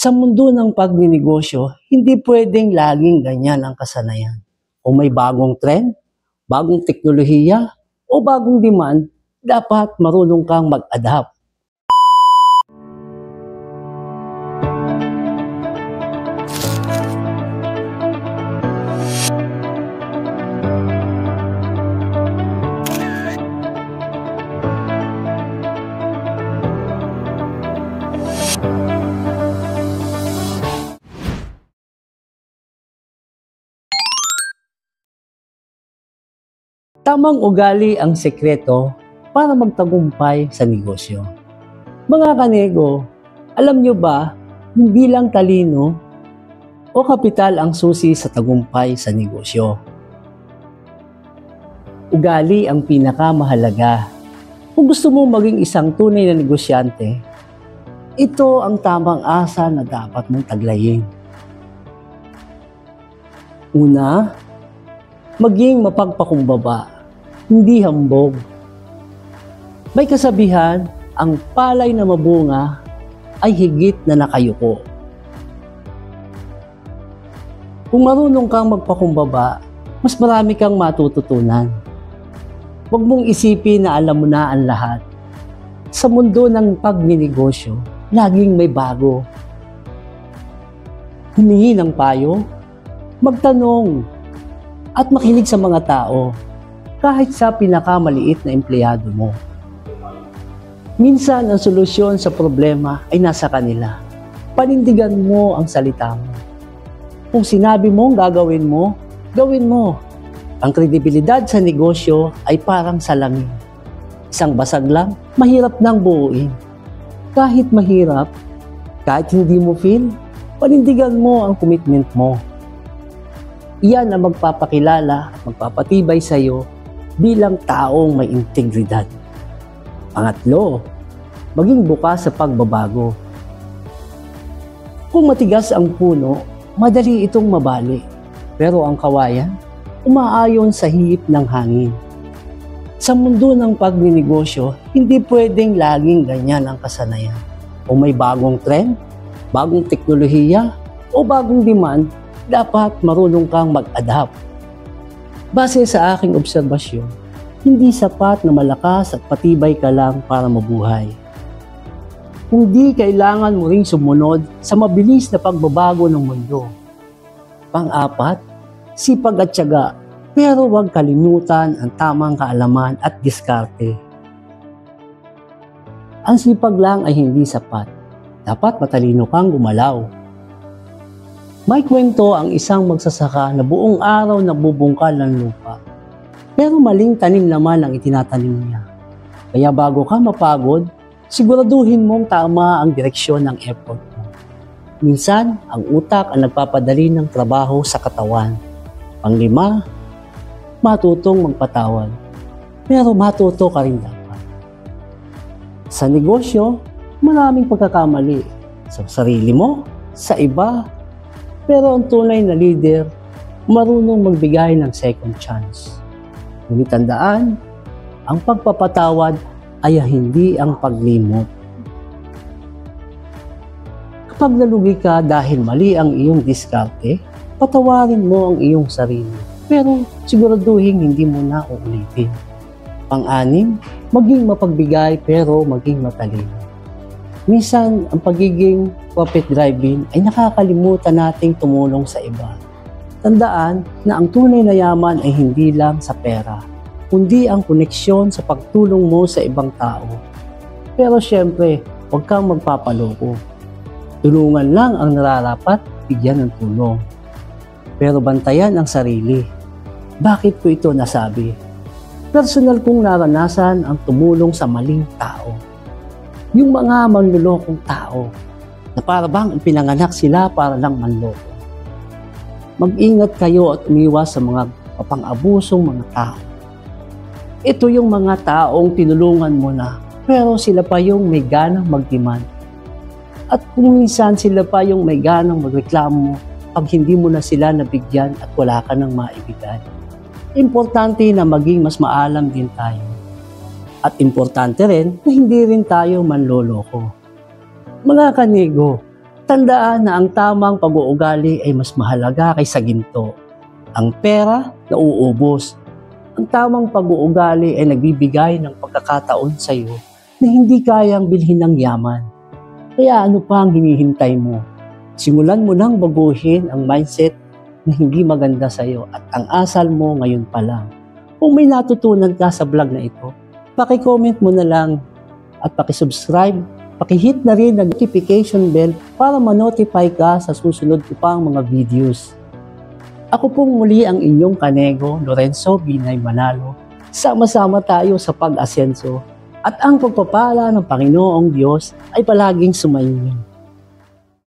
Sa mundo ng pagninegosyo, hindi pwedeng laging ganyan ang kasanayan. Kung may bagong trend, bagong teknolohiya, o bagong demand, dapat marunong kang mag-adapt. Tamang ugali ang sekreto para magtagumpay sa negosyo. Mga kanego, alam nyo ba, hindi lang talino o kapital ang susi sa tagumpay sa negosyo. Ugali ang pinakamahalaga. Kung gusto mo maging isang tunay na negosyante, ito ang tamang asa na dapat mong taglayin. Una, maging mapagpakumbaba, hindi hambog. May kasabihan, ang palay na mabunga ay higit na nakayuko. Kung marunong kang magpakumbaba, mas marami kang matututunan. Huwag mong isipin na alam mo na ang lahat. Sa mundo ng pagninegosyo, laging may bago. Humingi ng payo, magtanong, at makinig sa mga tao. Kahit sa pinakamaliit na empleyado mo. Minsan, ang solusyon sa problema ay nasa kanila. Panindigan mo ang salita mo. Kung sinabi mong gagawin mo, gawin mo. Ang kredibilidad sa negosyo ay parang salamin. Isang basag lang, mahirap nang buuin. Kahit mahirap, kahit hindi mo feel, panindigan mo ang commitment mo. Iyan ang magpapakilala at magpapatibay sa iyo bilang taong may integridad. Pangatlo, maging bukas sa pagbabago. Kung matigas ang puno, madali itong mabali. Pero ang kawayan, umaayon sa hihip ng hangin. Sa mundo ng pagninegosyo, hindi pwedeng laging ganyan ang kasanayan. Kung may bagong trend, bagong teknolohiya, o bagong demand, dapat marunong kang mag-adapt. Base sa aking obserbasyon, hindi sapat na malakas at patibay ka lang para mabuhay. Hindi kailangan mo ring sumunod sa mabilis na pagbabago ng mundo. Pang-apat, sipag at tiyaga, pero huwag kalimutan ang tamang kaalaman at diskarte. Ang sipag lang ay hindi sapat. Dapat matalino kang gumalaw. May kwento ang isang magsasaka na buong araw nagbubungkal ng lupa. Pero maling tanim naman ang itinatanim niya. Kaya bago ka mapagod, siguraduhin mong tama ang direksyon ng effort mo. Minsan, ang utak ang nagpapadali ng trabaho sa katawan. Panglima, matutong magpatawad. Pero matuto ka rin dapat. Sa negosyo, maraming pagkakamali. Sa sarili mo, sa iba, pero ang tunay na leader, marunong magbigay ng second chance. Ngunit tandaan, ang pagpapatawad ay hindi ang paglimot. Kapag nalugi ka dahil mali ang iyong diskarte, patawarin mo ang iyong sarili. Pero siguraduhin hindi mo na uulitin. Pang-anim, maging mapagbigay pero maging matalino. Minsan, ang pagiging profit driving ay nakakalimutan nating tumulong sa iba. Tandaan na ang tunay na yaman ay hindi lang sa pera, kundi ang koneksyon sa pagtulong mo sa ibang tao. Pero syempre, huwag kang magpapaloko. Tulungan lang ang nararapat, bigyan ng tulong. Pero bantayan ang sarili. Bakit ko ito nasabi? Personal kong naranasan ang tumulong sa maling tao. Yung mga manlulokong tao na para bang pinanganak sila para lang manloko. Mag-ingat kayo at umiwas sa mga papang-abusong mga tao. Ito yung mga taong tinulungan mo na pero sila pa yung may ganang mag-demand. At kung minsan sila pa yung may ganang magreklamo pag hindi mo na sila nabigyan at wala ka nang maibigay. Importante na maging mas maalam din tayo. At importante rin na hindi rin tayo manloloko. Mga kanego, Tandaan na ang tamang pag-uugali ay mas mahalaga kaysa ginto. Ang pera, nauubos. Ang tamang pag-uugali ay nagbibigay ng pagkakataon sa iyo na hindi kayang bilhin ng yaman. Kaya ano pa ang hinihintay mo? Simulan mo nang baguhin ang mindset na hindi maganda sa iyo at ang asal mo ngayon pa lang. Kung may natutunan ka sa vlog na ito, paki-comment mo na lang at paki-subscribe, paki-hit na rin ang notification bell para ma-notify ka sa susunod ko pang mga videos. Ako pong muli ang inyong kanego, Lorenzo Binay Manalo. Sama-sama tayo sa pag-asenso at ang pagpapala ng Panginoong Diyos ay palaging sumainyo.